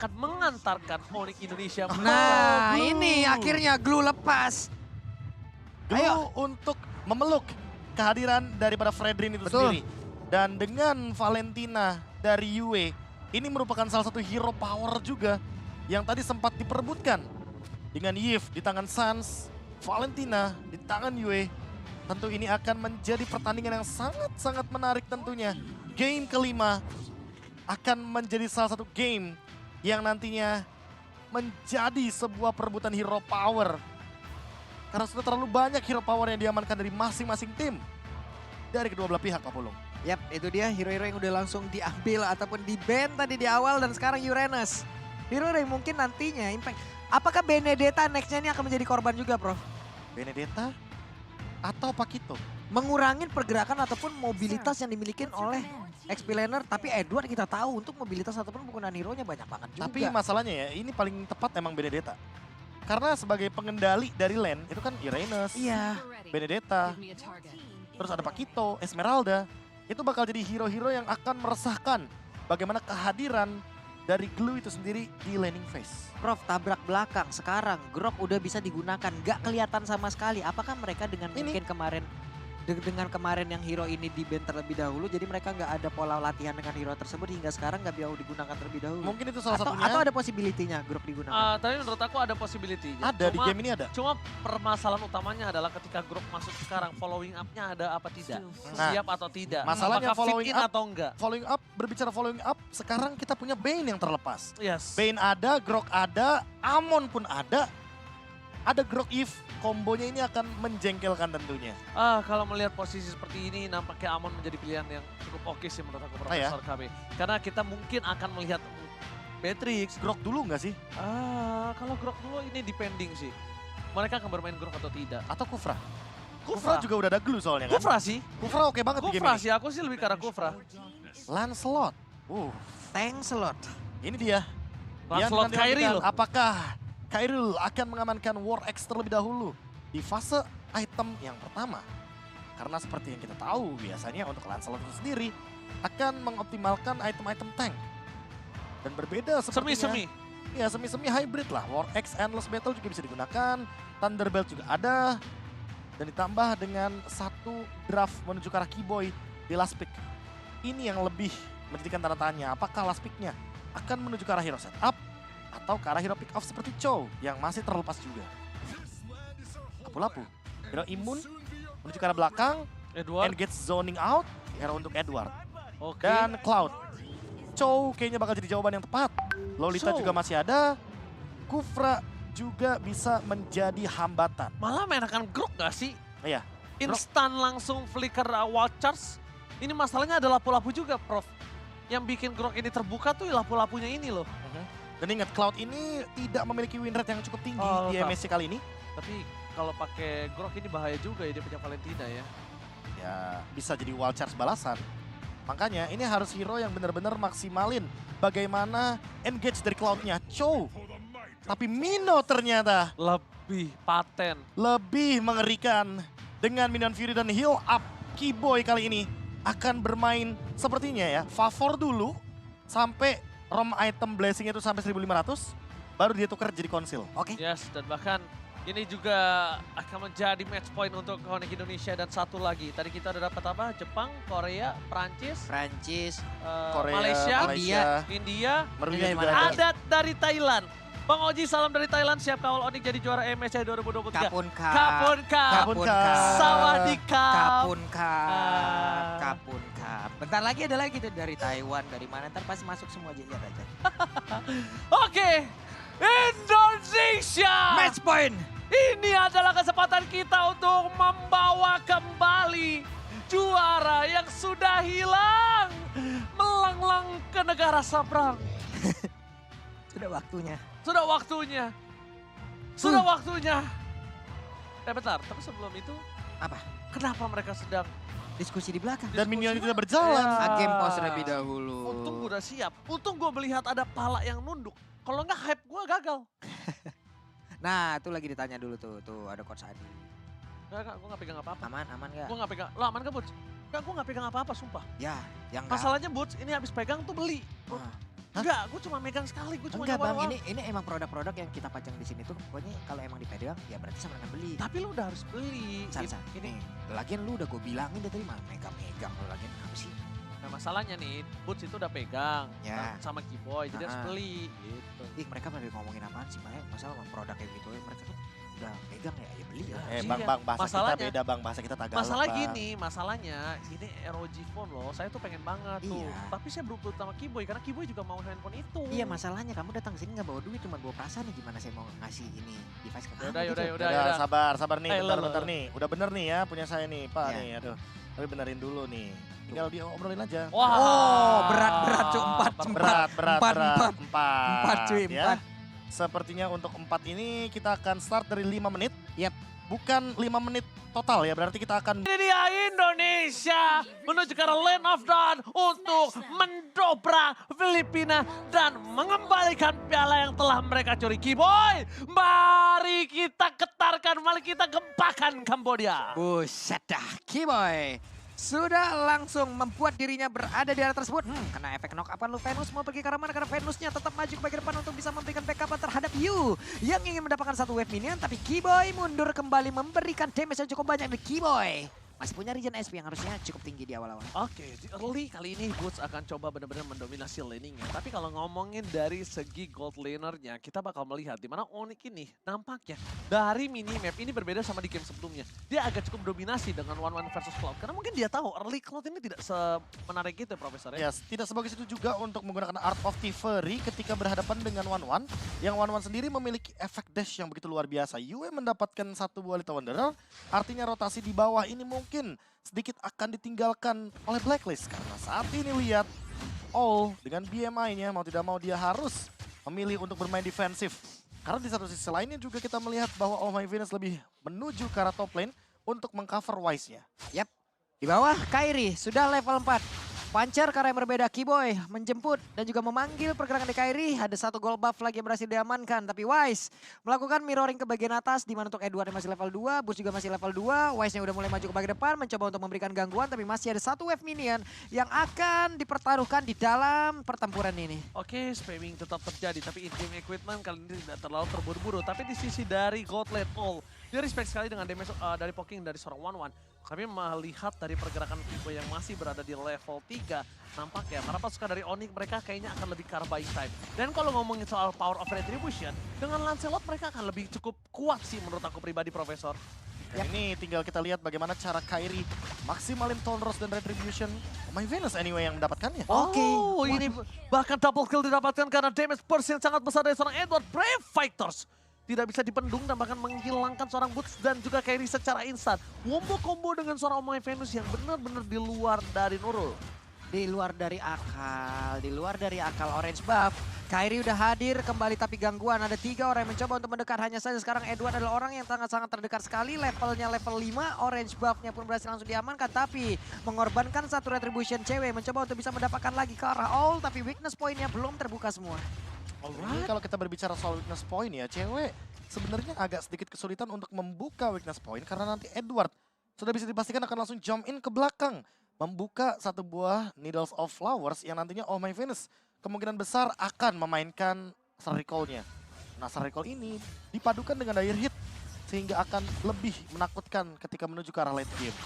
akan mengantarkan Onyx Indonesia Nah, menang. ini akhirnya glue lepas. Glue untuk memeluk kehadiran daripada Fredrin itu Betul. sendiri. Dan dengan Valentina dari Yue, ini merupakan salah satu hero power juga yang tadi sempat diperebutkan. Dengan Yves di tangan Sans, Valentina di tangan Yue. Tentu ini akan menjadi pertandingan yang sangat-sangat menarik tentunya. Game kelima akan menjadi salah satu game yang nantinya menjadi sebuah perebutan hero power. Karena sudah terlalu banyak hero power yang diamankan dari masing-masing tim. Dari kedua belah pihak, Pak Pulung. Yap, itu dia hero-hero yang udah langsung diambil ataupun di-ban tadi di awal dan sekarang Uranus. Hero yang mungkin nantinya impact. Apakah Benedetta next-nya ini akan menjadi korban juga, Prof? Benedetta atau Pakito? Mengurangin pergerakan ataupun mobilitas yang dimiliki oleh XP laner. Tapi Edward kita tahu untuk mobilitas ataupun penggunaan hero-nya banyak banget juga. Tapi masalahnya ya, ini paling tepat emang Benedetta. Karena sebagai pengendali dari lane, itu kan Uranus, Iya. Benedetta, terus ada Pakito, Esmeralda. Itu bakal jadi hero-hero yang akan meresahkan bagaimana kehadiran dari Glue itu sendiri di laning phase. Prof, tabrak belakang. Sekarang Grok udah bisa digunakan. Gak kelihatan sama sekali. Apakah mereka dengan Ini. mungkin kemarin dengan kemarin yang hero ini di-ban terlebih dahulu, jadi mereka nggak ada pola latihan dengan hero tersebut hingga sekarang nggak bisa digunakan terlebih dahulu. Mungkin itu salah atau, satunya. atau ada possibility-nya Grok digunakan. Tapi menurut aku ada possibility. Ada di game ini ada. Cuma permasalahan utamanya adalah ketika grup masuk sekarang, following up-nya ada apa tidak? Nah, Siap atau tidak? masalahnya Apakah following fit in up- atau enggak? Following up, berbicara following up, sekarang kita punya Bane yang terlepas. Yes. Bane ada, Grok ada, Amon pun ada. Ada Grok Eve, kombonya ini akan menjengkelkan tentunya. Kalau melihat posisi seperti ini, nampaknya Amon menjadi pilihan yang cukup oke sih menurut aku, ya? Profesor KB. Karena kita mungkin akan melihat Matrix. Grok dulu nggak sih? Kalau Grok dulu ini depending sih. Mereka akan bermain Grok atau tidak. Atau Kufra? Kufra Kufra juga udah ada glue soalnya kan? Kufra sih. Kufra oke banget di game Kufra ini. sih, aku sih lebih ke arah Kufra. Lancelot. Tank slot. Ini dia. Yang Lancelot nanti Kairi nantikan loh. Apakah Kairul akan mengamankan War X terlebih dahulu di fase item yang pertama? Karena seperti yang kita tahu, biasanya untuk Lancelot itu sendiri akan mengoptimalkan item-item tank. Dan berbeda sepertinya. Semi-semi. Ya, semi-semi hybrid lah. War X Endless Battle juga bisa digunakan. Thunderbelt juga ada. Dan ditambah dengan satu draft menuju ke arah Keyboy di last pick. Ini yang lebih menjadikan tanda tanya. Apakah last picknya akan menuju ke arah hero setup atau ke arah hero pick off seperti Chow yang masih terlepas juga. Lapu-lapu. Hero imun menuju ke arah belakang. Edward. Engage zoning out. Hero untuk Edward. Oke. Dan Cloud. Chow kayaknya bakal jadi jawaban yang tepat. Lolita Chow. juga masih ada. Kufra juga bisa menjadi hambatan. Malah menakan Grok gak sih? Iya. Instan langsung flicker wild charge. Ini masalahnya ada lapu-lapu juga, Prof. Yang bikin Grok ini terbuka tuh lapu-lapunya ini loh. Dan ingat Cloud ini tidak memiliki win rate yang cukup tinggi Oh, di tak. MSC kali ini. Tapi kalau pakai Grok ini bahaya juga ya, dia punya Valentina ya. Ya bisa jadi wild charge balasan. Makanya ini harus hero yang benar-benar maksimalin bagaimana engage dari Cloud-nya. Chow. Tapi Mino ternyata Lebih paten. lebih mengerikan. Dengan Minion Fury dan heal up, Keyboy kali ini akan bermain sepertinya ya. Favor dulu sampai ROM item blessing itu sampai 1500. Baru dia tukar jadi konsil. Oke. Yes, dan bahkan ini juga akan menjadi match point untuk Onyx Indonesia dan satu lagi. Tadi kita udah dapat apa? Jepang, Korea, Prancis, Prancis. Korea, Malaysia, India. India, Meruya Dari juga mana? ada. ada dari Thailand. Bang Oji, salam dari Thailand. Siap kawal Onyx jadi juara MSC 2023. Kapun Cup. Kapun Cup. Kapun Cup. Sawadikap. Kapun Cup. Ah. Kapun Cup. Bentar lagi ada lagi tuh dari Taiwan, dari mana. Ntar pasti masuk semua lihat aja. Oke, Indonesia. Match point. Ini adalah kesempatan kita untuk membawa kembali juara yang sudah hilang. Melanglang ke negara Sabrang. Sudah waktunya. Sudah waktunya. Sudah waktunya. Bentar, tapi sebelum itu Apa? kenapa mereka sedang Diskusi di belakang. Dan Minion itu tidak berjalan. Ya. Game pause terlebih dahulu. Untung gue udah siap. Untung gue melihat ada pala yang nunduk. Kalau nggak hype gue gagal. Nah, itu lagi ditanya dulu tuh. Tuh ada Coach Adi. Enggak, gue nggak pegang apa-apa. Aman, aman gak? Gue nggak pegang. Lah aman gak, Butch? Enggak, gue nggak pegang apa-apa, sumpah. Ya, yang enggak. Masalahnya Butch, ini habis pegang tuh beli. Ah, Enggak, gue cuma megang sekali, gue cuma Enggak nyoba bang, doang. ini emang produk-produk yang kita pajang di sini tuh pokoknya kalau emang dipegang ya berarti sama dengan beli. Tapi lu udah harus beli. San, Ini, lagian lu udah gue bilangin dari tadi mah megang lu lagian apa sih? nah masalahnya nih, Boots itu udah pegang Ya. sama Keyboy, jadi harus Ah. beli gitu. Ih mereka pada ngomongin apaan sih Maya? Masalah produk kayak gitu mereka tuh udah pegang ya beli lah. Iya. Bang, bahasa Masalahnya- kita beda bang, bahasa kita Tagalog Masalah Bang. gini, masalahnya ini ROG Phone loh, saya tuh pengen banget tuh. Iya. Tapi saya berusaha sama Keyboy, karena Keyboy juga mau handphone itu. Iya masalahnya kamu datang ke sini nggak bawa duit cuma bawa perasaan nih gimana saya mau ngasih ini device ke kamu Yaudah, gitu. yaudah. Sabar nih, Eh, bentar lo. nih. Udah bener nih ya punya saya nih, Pak Ya. nih. Aduh, tapi benerin dulu nih. Tinggal diobrolin aja. Wah, Oh, berat, Cuk. Empat. Berat. Empat, cuy, ya. empat. Sepertinya untuk 4 ini kita akan start dari 5 menit. Yap. Bukan 5 menit total ya, berarti kita akan Ini dia Indonesia menuju ke arah Land of Dawn untuk mendobrak Filipina dan mengembalikan piala yang telah mereka curi. Keyboy, mari kita getarkan, mari kita gempakan Kambodia. Buset dah, Keyboy. Sudah langsung membuat dirinya berada di area tersebut. Kena efek knock up lu Venus mau pergi ke arah mana? Karena Venusnya tetap maju ke bagian depan untuk bisa memberikan backup terhadap Yu. Yang ingin mendapatkan satu wave minion. Tapi Keyboy mundur kembali memberikan damage yang cukup banyak. Keyboy masih punya regen SP yang harusnya cukup tinggi di awal-awal. Oke, di early kali ini Boots akan coba benar-benar mendominasi laningnya. Tapi kalau ngomongin dari segi gold lanernya, kita bakal melihat di mana Onyx ini nampaknya dari minimap ini berbeda sama di game sebelumnya. Dia agak cukup dominasi dengan one versus Cloud. Karena mungkin dia tahu early Cloud ini tidak semenarik itu ya, Profesor ya. Yes, tidak sebagus itu juga untuk menggunakan Art of Thievery ketika berhadapan dengan One. Yang One sendiri memiliki efek dash yang begitu luar biasa. Yue mendapatkan satu buah Little Wanderer, artinya rotasi di bawah ini mungkin sedikit akan ditinggalkan oleh Blacklist. Karena saat ini lihat, All dengan BMI-nya mau tidak mau dia harus memilih untuk bermain defensif. Karena di satu sisi lainnya juga kita melihat bahwa All My Venus lebih menuju ke arah top lane untuk mengcover Wise-nya. Yap. Di bawah Kairi sudah level 4. Pancer karena yang berbeda Keyboy menjemput dan juga memanggil pergerakan di Kairi. Ada satu gold buff lagi yang berhasil diamankan. Tapi Wise melakukan mirroring ke bagian atas. Di mana untuk Edward yang masih level 2. Boots juga masih level 2. Wise-nya udah mulai maju ke bagian depan. Mencoba untuk memberikan gangguan. Tapi masih ada satu wave minion yang akan dipertaruhkan di dalam pertempuran ini. Oke, spamming tetap terjadi, tapi in-game equipment kali ini tidak terlalu terburu-buru. Tapi di sisi dari God Led All, dia respect sekali dengan damage dari poking dari seorang One. Kami melihat dari pergerakan Keyboy yang masih berada di level 3, nampaknya para pasukan dari Onyx mereka kayaknya akan lebih ke arah buying time. Dan kalau ngomongin soal power of retribution, dengan Lancelot mereka akan lebih cukup kuat sih menurut aku pribadi, Profesor. Dan ini tinggal kita lihat bagaimana cara Kairi maksimalin Tonros dan Retribution. My Venus anyway yang mendapatkannya. Oke. Oh, ini bahkan double kill didapatkan karena damage burst yang sangat besar dari seorang Edward. Brave Fighters tidak bisa dipendung dan bahkan menghilangkan seorang Boots dan juga Kairi secara instan. Combo dengan seorang My Venus yang benar-benar di luar dari Nurul. Di luar dari akal orange buff. Kairi udah hadir kembali tapi gangguan. Ada 3 orang yang mencoba untuk mendekat. Hanya saja sekarang Edward adalah orang yang sangat-sangat terdekat sekali. Levelnya level 5. Orange buffnya pun berhasil langsung diamankan. Tapi mengorbankan satu retribution cewek. Mencoba untuk bisa mendapatkan lagi ke arah All. Tapi weakness point-nya belum terbuka semua. Ini kalau kita berbicara soal weakness point ya, cewek sebenarnya agak sedikit kesulitan untuk membuka weakness point. Karena nanti Edward sudah bisa dipastikan akan langsung jump in ke belakang. Membuka satu buah Needles of Flowers yang nantinya Oh My Venus kemungkinan besar akan memainkan Star Recall-nya. Nah, Star Recall ini dipadukan dengan Dire Hit sehingga akan lebih menakutkan ketika menuju ke arah late game.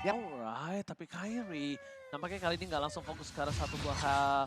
Alright, tapi Kairi nampaknya kali ini nggak langsung fokus ke arah satu buah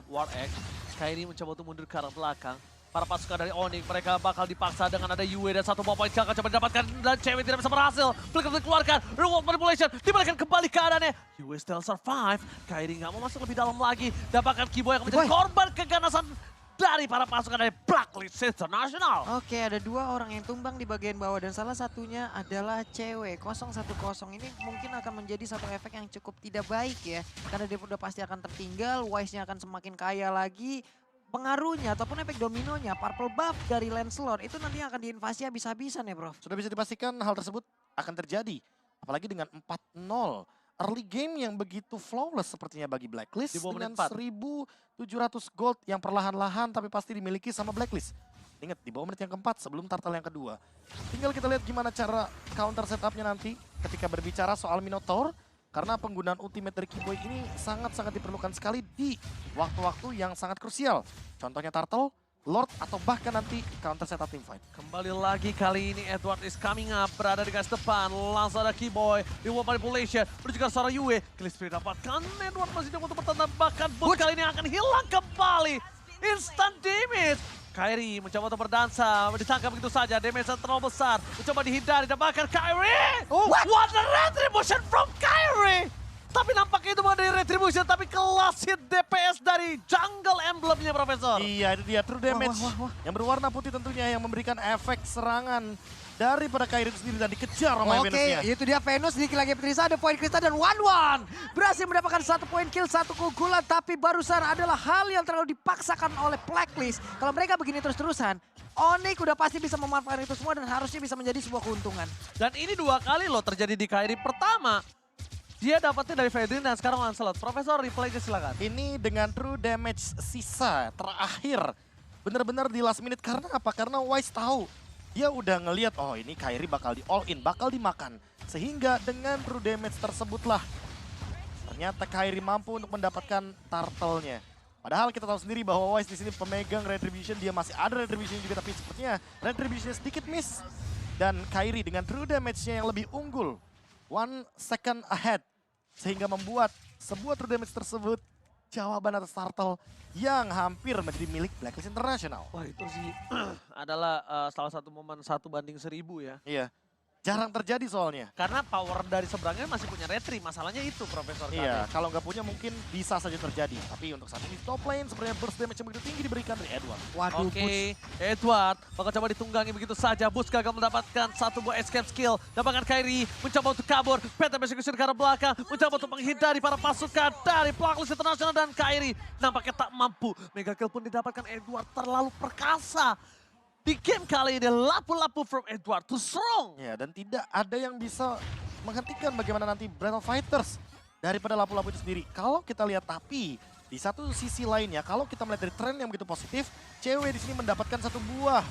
War Egg. Kairi mencoba untuk mundur ke arah belakang. Para pasukan dari Onyx mereka bakal dipaksa dengan ada Yue dan satu buah poin akan coba didapatkan dan cewek tidak bisa berhasil. Flicker dikeluarkan, reward manipulation dibalikan kembali keadaannya. Yue still survive, Kairi nggak mau masuk lebih dalam lagi. Dapatkan Keyboy yang menjadi korban keganasan dari para pasukan dari Blacklist International. Oke, ada 2 orang yang tumbang di bagian bawah dan salah satunya adalah cewek. 0-1-0 ini mungkin akan menjadi satu efek yang cukup tidak baik ya. Karena dia udah pasti akan tertinggal, Wise-nya akan semakin kaya lagi. Pengaruhnya ataupun efek dominonya, purple buff dari Lancelot itu nanti akan diinvasi habis-habisan ya Prof. Sudah bisa dipastikan hal tersebut akan terjadi. Apalagi dengan 4-0. Early game yang begitu flawless sepertinya bagi Blacklist. Di bawah Dengan menit 4. 1.700 gold yang perlahan-lahan tapi pasti dimiliki sama Blacklist. Ingat di bawah menit yang keempat sebelum turtle yang kedua. Tinggal kita lihat gimana cara counter setupnya nanti ketika berbicara soal Minotaur. Karena penggunaan ultimate dari Kiboy ini sangat-sangat diperlukan sekali di waktu-waktu yang sangat krusial. Contohnya Turtle, Lord, atau bahkan nanti counter setup teamfight. Kembali lagi kali ini Edward is coming up, berada di garis depan. Langsung ada Kiboy, di wall manipulation, menuju ke seorang Yue. Kill speed dapatkan, Edward masih coba untuk bertahan, bahkan Boots kali ini akan hilang kembali. Instant damage. Kairi mencoba untuk berdansa, ditangkap begitu saja, damage terlalu besar. Mencoba dihindari, dan bahkan Kairi! What a retribution from Kairi! Tapi nampaknya itu bukan dari retribution, tapi kelas hit DPS dari jungle emblemnya, Profesor. Iya, itu dia true damage Wah. yang berwarna putih tentunya yang memberikan efek serangan daripada Kairi itu sendiri dan dikejar sama Oke, Venusnya. itu dia Venus di lagi Petrisa, ada poin Krista dan 1-1. Berhasil mendapatkan 1 poin kill, 1 keunggulan, tapi barusan adalah hal yang terlalu dipaksakan oleh Blacklist. Kalau mereka begini terus-terusan, Onyx udah pasti bisa memanfaatkan itu semua dan harusnya bisa menjadi sebuah keuntungan. Dan ini 2 kali loh terjadi di Kairi. Pertama, dia dapatnya dari Fedrin dan sekarang Lancelot. Profesor, replay-nya silakan. Ini dengan true damage sisa terakhir. Bener-bener di last minute. Karena apa? Karena Wise tahu. Dia udah ngelihat, oh ini Kairi bakal di all in, bakal dimakan. Sehingga dengan true damage tersebutlah, ternyata Kairi mampu untuk mendapatkan turtle-nya. Padahal kita tahu sendiri bahwa Wise di sini pemegang Retribution, dia masih ada Retribution juga, tapi sepertinya Retribution sedikit miss. Dan Kairi dengan true damage-nya yang lebih unggul, 1 second ahead. Sehingga membuat sebuah true damage tersebut jawaban atas turtle yang hampir menjadi milik Blacklist International. Wah itu sih adalah salah satu momen 1/1000 ya. Iya, jarang terjadi soalnya. Karena power dari seberangnya masih punya retri, masalahnya itu Profesor. Iya, kalau nggak punya mungkin bisa saja terjadi. Tapi untuk saat ini top lane sebenarnya burst damage yang begitu tinggi diberikan dari Edward. Waduh, Oke, Edward bakal coba ditunggangi begitu saja. Boots gagal mendapatkan 1 buah escape skill. Dapatkan Kairi mencoba untuk kabur. Penta execution ke arah belakang. Mencoba untuk menghindari para pasukan dari Blacklist International dan Kairi. Nampaknya tak mampu. Mega kill pun didapatkan Edward, terlalu perkasa. Di game kali ini, lapu-lapu from Edward too strong. Ya, dan tidak ada yang bisa menghentikan bagaimana nanti Breath of Fighters daripada lapu-lapu itu sendiri. Kalau kita lihat, tapi di satu sisi lainnya, kalau kita melihat dari tren yang begitu positif, cewek di sini mendapatkan 1 buah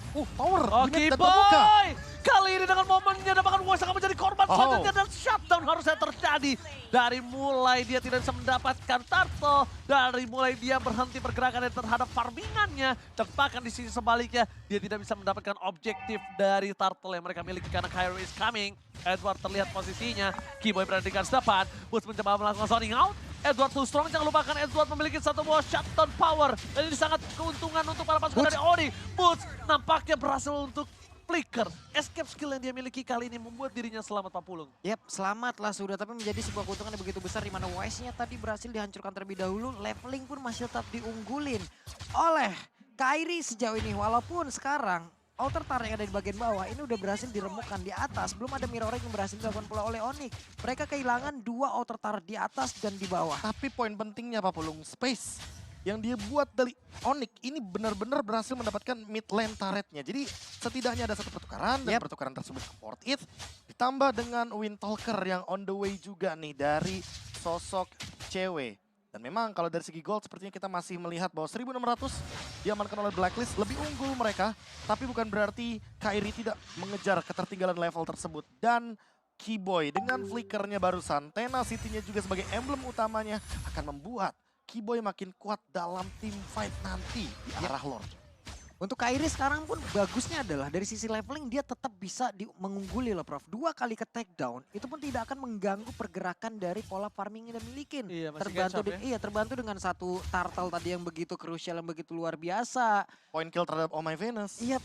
power Oke, unit dan terbuka. boy! Kali ini dengan momennya dapatkan Wise akan menjadi korban selanjutnya dan shutdown harusnya terjadi. Dari mulai dia tidak bisa mendapatkan turtle, dari mulai dia berhenti pergerakannya terhadap farmingannya, dan bahkan di sisi sebaliknya dia tidak bisa mendapatkan objektif dari turtle yang mereka miliki karena Kairi is coming. Edward terlihat posisinya, Kiboy berada di garis depan, Boots mencoba melakukan zoning out. Edward too strong, jangan lupakan Edward memiliki 1 buah shutdown power. Dan ini sangat keuntungan untuk para pasukan dari Onyx. Boots nampaknya berhasil untuk flicker. Escape skill yang dia miliki kali ini membuat dirinya selamat Pak Pulung. Yap, selamatlah sudah, tapi menjadi sebuah keuntungan yang begitu besar di mana Wise-nya tadi berhasil dihancurkan terlebih dahulu, leveling pun masih tetap diunggulin oleh Kairi sejauh ini. Walaupun sekarang outer tar yang ada di bagian bawah ini udah berhasil diremukkan di atas, belum ada mirroring yang berhasil dilakukan pula oleh Onyx. Mereka kehilangan 2 outer tar di atas dan di bawah. Tapi poin pentingnya Pak Pulung, space yang dia buat dari Onyx ini benar-benar berhasil mendapatkan mid lane turretnya. Jadi setidaknya ada 1 pertukaran dan pertukaran tersebut support it. Ditambah dengan Windtalker yang on the way juga nih dari sosok cewek. Dan memang kalau dari segi gold sepertinya kita masih melihat bahwa 1600 diamankan oleh Blacklist lebih unggul mereka. Tapi bukan berarti Kairi tidak mengejar ketertinggalan level tersebut. Dan Kiboy dengan flickernya barusan, Tenacity-nya juga sebagai emblem utamanya akan membuat Kiboy makin kuat dalam team fight nanti di arah Lord. Untuk Kairi sekarang pun bagusnya adalah dari sisi leveling dia tetap bisa mengungguli loh Prof. 2 kali ke takedown itu pun tidak akan mengganggu pergerakan dari pola farming yang dia milikin. Iya, masih terbantu catch up ya. terbantu dengan 1 turtle tadi yang begitu krusial, yang begitu luar biasa. Point kill terhadap Oh My Venus. Iya,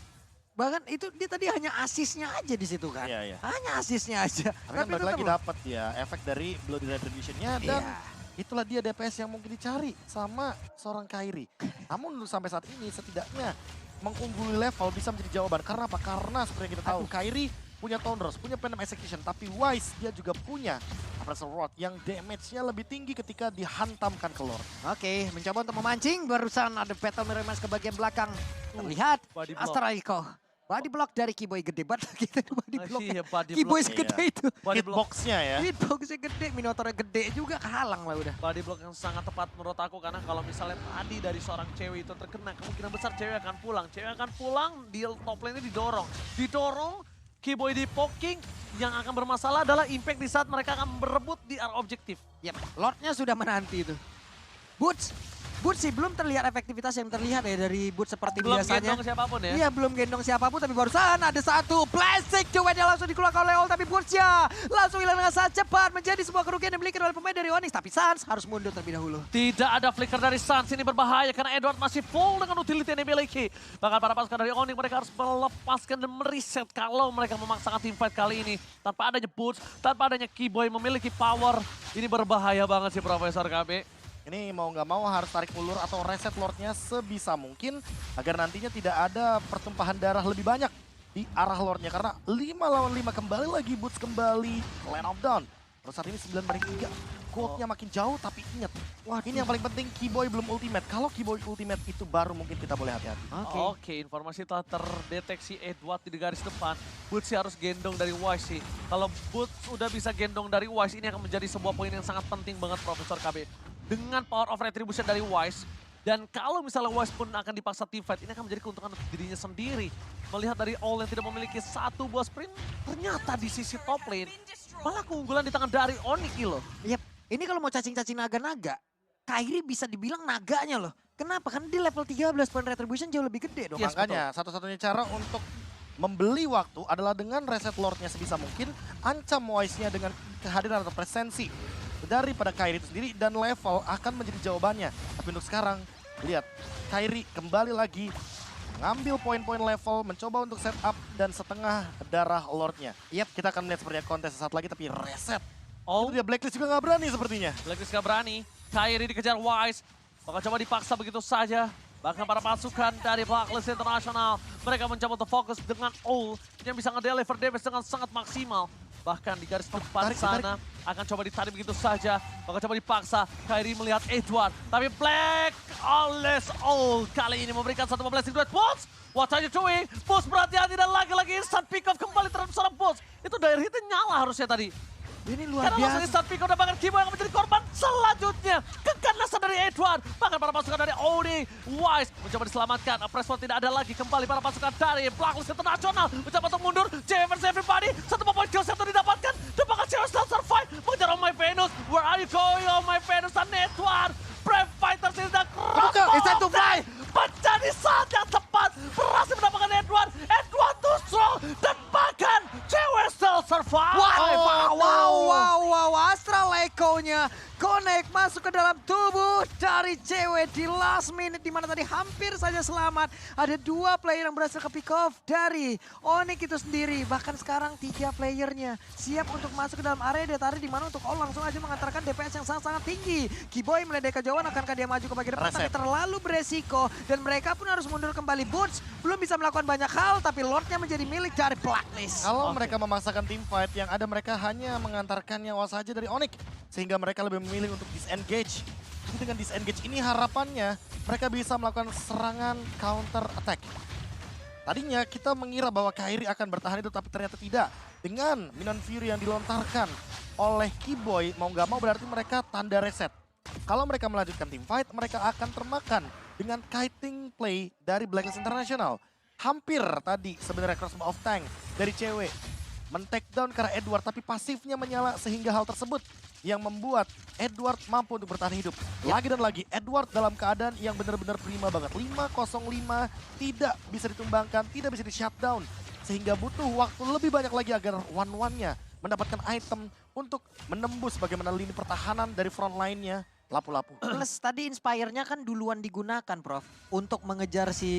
bahkan itu dia tadi hanya asisnya aja di situ kan. Iya. Hanya asisnya aja. Tapi kan balik lagi dapat ya efek dari Bloody Retribution-nya dan itulah dia DPS yang mungkin dicari sama seorang Kairi. Namun untuk sampai saat ini setidaknya mengungguli level bisa menjadi jawaban. Karena apa? Karena seperti yang kita tahu Kairi punya Thunders, punya Phantom Execution. Tapi Wise dia juga punya Apostle Rod yang damage-nya lebih tinggi ketika dihantamkan ke Lord. Oke, mencoba untuk memancing. Barusan ada Battle Mirror Mask ke bagian belakang. Terlihat body block. Astraiko. Body block dari Kiboy gede banget gitu body block. Iya, body Kiboy block, segede iya. itu. Body block. Hitbox-nya ya. Hitboxnya gede, Minotaurnya gede juga kehalang lah udah. Body block yang sangat tepat menurut aku karena kalau misalnya tadi dari seorang cewek itu terkena, kemungkinan besar cewek akan pulang. Cewek akan pulang, di top lane-nya didorong. Keyboy di poking, yang akan bermasalah adalah impact di saat mereka akan berebut di area objektif. Yap, Lordnya sudah menanti itu. Boots sih belum terlihat efektivitas yang terlihat ya dari Boots seperti Belum biasanya. gendong siapapun ya. Iya, belum gendong siapapun, tapi barusan ada satu plastik cueknya langsung dikeluarkan oleh Ol, tapi Boots-nya langsung hilang dengan sangat cepat, menjadi sebuah kerugian yang dimiliki oleh pemain dari Onyx, tapi Sans harus mundur terlebih dahulu. Tidak ada flicker dari Suns, ini berbahaya karena Edward masih full dengan utility yang dimiliki. Bahkan para pasukan dari Onyx mereka harus melepaskan dan mereset kalau mereka memaksakan teamfight kali ini. Tanpa adanya Boots, tanpa adanya Keyboy memiliki power, ini berbahaya banget sih Profesor KB. Ini mau nggak mau harus tarik ulur atau reset Lordnya sebisa mungkin agar nantinya tidak ada pertumpahan darah lebih banyak di arah Lordnya. Karena 5 lawan 5 kembali lagi Boots kembali Land of Dawn. Terus saat ini 9 banding 3. Goldnya makin jauh tapi ingat. Wah, ini yang paling penting Keyboy belum ultimate. Kalau Keyboy ultimate itu baru mungkin kita boleh hati-hati. Oke, informasi telah terdeteksi Edward di garis depan. Boots sih harus gendong dari Wise sih. Kalau Boots udah bisa gendong dari Wise, ini akan menjadi sebuah poin yang sangat penting banget Profesor KB. Dengan power of retribution dari Wise, dan kalau misalnya Wise pun akan dipaksa teamfight, ini akan menjadi keuntungan untuk dirinya sendiri. Melihat dari All yang tidak memiliki satu buah sprint, ternyata di sisi top lane, malah keunggulan di tangan dari Onyx loh. Yap, ini kalau mau cacing-cacing naga-naga, Kairi bisa dibilang naganya loh. Kenapa? Karena di level 13 point retribution jauh lebih gede dong. Yes, Makanya satu-satunya cara untuk membeli waktu adalah dengan reset Lordnya sebisa mungkin, ancam Wise-nya dengan kehadiran atau presensi daripada Kairi itu sendiri, dan level akan menjadi jawabannya. Tapi untuk sekarang, lihat, Kairi kembali lagi ngambil poin-poin level, mencoba untuk setup dan setengah darah Lordnya. Yap. Kita akan melihat seperti kontes sesaat lagi tapi reset. Oh, Itu dia Blacklist juga nggak berani sepertinya. Blacklist gak berani. Kairi dikejar Wise, bakal coba dipaksa begitu saja. Bahkan para pasukan dari Blacklist International, mereka mencoba untuk fokus dengan All yang bisa nge-deliver damage dengan sangat maksimal. Bahkan di garis depan sana akan coba ditarik begitu saja. Bakal coba dipaksa. Kairi melihat Edward. Tapi Black Alles All kali ini memberikan satu blessing duet. Boots, what are you doing? Boots berhati-hati dan lagi-lagi instant pick off kembali terhadap seorang Boots. Itu dire hitnya nyala harusnya tadi. Ini luar Karena langsung biasa. instant pick off dan bahkan Kimo yang menjadi korban selanjutnya. Keganasan dari Edward. Bahkan para pasukan dari Odi. Wise mencoba diselamatkan. Pressfall tidak ada lagi. Kembali para pasukan dari Blacklist International. Mencoba untuk mundur. JV versus everybody. Satu poin kill satu didapatkan. Dan bahkan Cero still survive. Mengejar Oh My Venus. Where are you going Oh My Venus? Dan Edward. Brave Fighters ini sedang It's time to fly. menjadi saat yang tepat. Berhasil mendapatkan Edward. Edward too strong. Dan bahkan cewek still survive. Wow, Astral Echo-nya connect masuk ke dalam tubuh dari cewek di last minute, di mana tadi hampir saja selamat. Ada 2 player yang berhasil ke pick off dari Onyx itu sendiri. Bahkan sekarang 3 playernya siap untuk masuk ke dalam area detarik, di mana untuk All langsung aja mengantarkan DPS yang sangat-sangat tinggi. Keyboy melihat kejauhan, akankah dia maju ke bagian depan, tapi terlalu beresiko. Dan mereka pun harus mundur kembali. Boots belum bisa melakukan banyak hal, tapi Lordnya menjadi milik dari Blacklist. Kalau mereka memaksakan team fight, yang ada mereka hanya mengantarkan nyawa saja dari Onyx. Sehingga mereka lebih memilih untuk disengage. Jadi dengan disengage ini harapannya mereka bisa melakukan serangan counter attack. Tadinya kita mengira bahwa Kairi akan bertahan itu, tapi ternyata tidak. Dengan Minion Fury yang dilontarkan oleh Keyboy, mau nggak mau berarti mereka tanda reset. Kalau mereka melanjutkan team fight, mereka akan termakan dengan kiting play dari Blacklist International. Hampir tadi sebenarnya Crossbow of Tank dari cewek men-take down karena Edward, tapi pasifnya menyala sehingga hal tersebut yang membuat Edward mampu untuk bertahan hidup. Lagi dan lagi, Edward dalam keadaan yang benar-benar prima banget. 5-0-5 tidak bisa ditumbangkan, tidak bisa di-shutdown. Sehingga butuh waktu lebih banyak lagi agar one-one-nya mendapatkan item untuk menembus bagaimana lini pertahanan dari front line-nya. Lapu-lapu. Plus tadi Inspire-nya kan duluan digunakan, Prof. Untuk mengejar si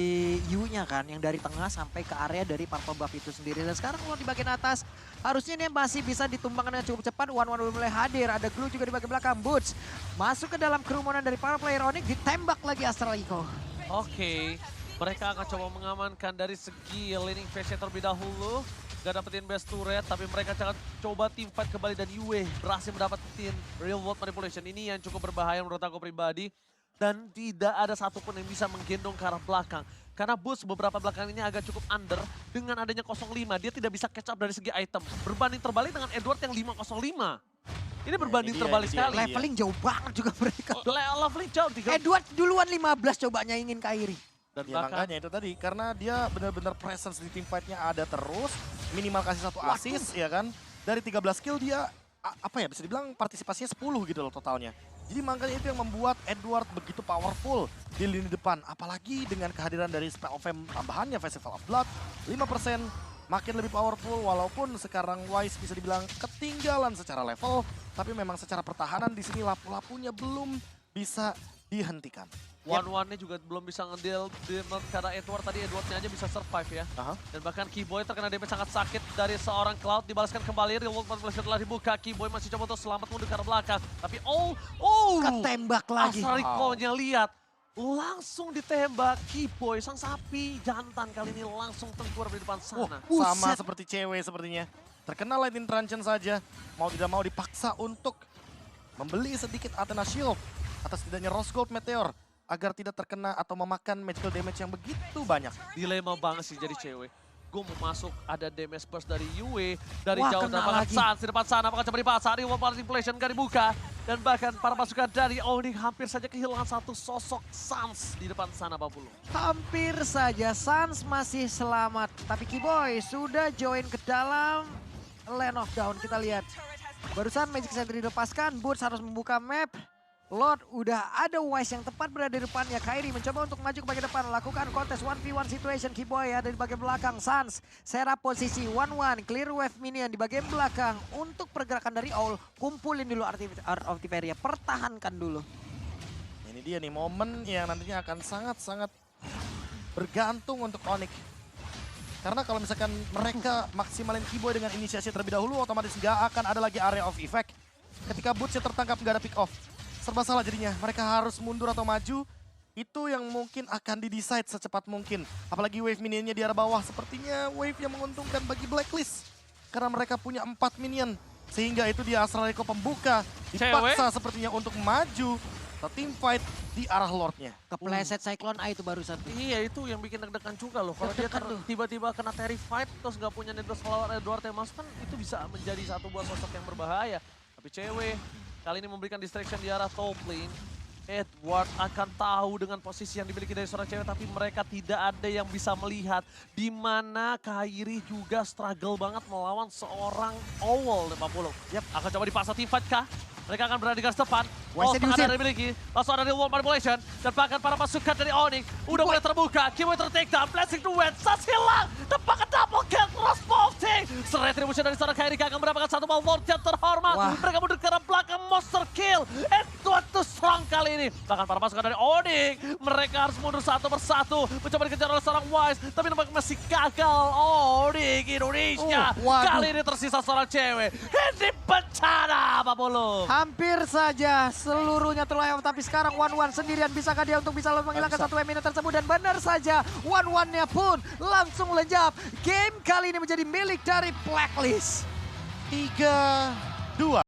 Yu-nya kan, yang dari tengah sampai ke area dari Purple Buff itu sendiri. Dan sekarang kalau di bagian atas, harusnya ini masih bisa ditumbangkan dengan cukup cepat. One-one udah mulai hadir, ada Glue juga di bagian belakang. Boots masuk ke dalam kerumunan dari para player Onyx, ditembak lagi Astral Echo. Oke, mereka akan coba mengamankan dari segi laning phase terlebih dahulu. Gak dapetin best turret, tapi mereka akan coba team fight kembali dan Yue berhasil mendapatkan real world manipulation. Ini yang cukup berbahaya menurut aku pribadi. Dan tidak ada satupun yang bisa menggendong ke arah belakang. Karena Boots beberapa belakang ini agak cukup under. Dengan adanya 05, dia tidak bisa catch up dari segi item. Berbanding terbalik dengan Edward yang 505. Ini berbanding terbalik sekali. Leveling jauh banget juga mereka. Leveling jauh. Edward duluan 15 cobanya ingin Kairi. Dan Ya makanya itu tadi, karena dia benar-benar presence di team fight-nya ada terus. minimal kasih 1 assist ya kan. Dari 13 kill dia apa ya bisa dibilang partisipasinya 10 gitu loh totalnya. Jadi makanya itu yang membuat Edward begitu powerful di lini depan. Apalagi dengan kehadiran dari Spell of Fame tambahannya Festival of Blood 5% makin lebih powerful walaupun sekarang Wise bisa dibilang ketinggalan secara level. Tapi memang secara pertahanan di sini lapu-lapunya belum bisa dihentikan. One-one-nya juga belum bisa ngedeal karena Edwardnya aja bisa survive ya. Dan bahkan Keyboy terkena damage sangat sakit dari seorang Cloud. Dibalaskan kembali, Real World Manipulation telah dibuka. Keyboy masih coba untuk selamat mundur ke arah belakang. Tapi ketembak lagi. Asariko-nya lihat. Langsung ditembak Keyboy, sang sapi jantan kali ini langsung tengkur di depan sana. Sama seperti cewek sepertinya. Terkena Lightning Truncheon saja. Mau tidak mau dipaksa untuk membeli sedikit Athena Shield. Atas tidaknya Rose Gold Meteor. Agar tidak terkena atau memakan magical damage yang begitu banyak. Dilema banget sih jadi cewek. Gue mau masuk, ada damage burst dari Yue. Dari Wah, jauh kena terbangan lagi. Sans di depan sana. Apakah coba dipasang, Real World Manipulation gak dibuka. Dan bahkan para pasukan dari Onyx hampir saja kehilangan satu sosok Sans di depan sana, Babulu. Hampir saja Sans masih selamat. Tapi Keyboy sudah join ke dalam Land of Dawn. Kita lihat. Barusan Magic Center dilepaskan, Boots harus membuka map. Lord udah ada Wise yang tepat berada di depannya. Kairi mencoba untuk maju ke bagian depan. Lakukan kontes 1v1 situation. Keyboy ada di bagian belakang. Sans serap posisi 1-1. Clear wave minion di bagian belakang. Untuk pergerakan dari Owl. Kumpulin dulu Art of Tiferia. Pertahankan dulu. Ini dia nih momen yang nantinya akan sangat-sangat bergantung untuk Onyx. Karena kalau misalkan mereka maksimalin Keyboy dengan inisiasi terlebih dahulu, otomatis nggak akan ada lagi area of effect. Ketika Bootsnya tertangkap nggak ada pick off. Serba salah jadinya, mereka harus mundur atau maju. Itu yang mungkin akan didesain secepat mungkin. Apalagi wave minionnya di arah bawah, sepertinya wave yang menguntungkan bagi Blacklist. Karena mereka punya 4 minion. Sehingga itu dia Asrariko pembuka. Dipaksa sepertinya untuk maju ke team fight di arah Lordnya. Kepleset Cyclone Eye itu barusan. Iya, itu yang bikin deg-degan juga loh. Kalau dia tiba-tiba kena Terrified terus nggak punya Needless Flower Edward yang masuk kan itu bisa menjadi satu buah sosok yang berbahaya. Tapi cewek kali ini memberikan distraction di arah top lane. Edward akan tahu dengan posisi yang dimiliki dari seorang cewek, tapi mereka tidak ada yang bisa melihat di mana Kairi juga struggle banget melawan seorang Owl 50. Akan coba dipaksa team fight kah? Mereka akan berada di garis depan. Wise-nya Tengah dimiliki. Langsung ada Real World Manipulation. Dan bahkan para pasukan dari Onyx udah mulai terbuka. Keyboy ter-take down. Blessing to win. Sas hilang. Tepakan double kill. Cross bolting. Retribution dari seorang Kairi akan mendapatkan satu ball Lord yang terhormat. Mereka mundur ke arah belakang. Monster kill. Edward tuh serang kali ini. Bahkan para pasukan dari Onyx. Mereka harus mundur satu persatu. Mencoba dikejar oleh seorang Wise. Tapi nampaknya masih gagal. Onyx Indonesia. Kali ini tersisa seorang cewek. Ini bencana, Pak Bolo. Hampir saja seluruhnya terlayang, tapi sekarang 1-1 sendirian. Bisakah dia untuk bisa menghilangkan satu minion tersebut? Dan benar saja 1-1-nya pun langsung lejap. Game kali ini menjadi milik dari Blacklist. 3-2.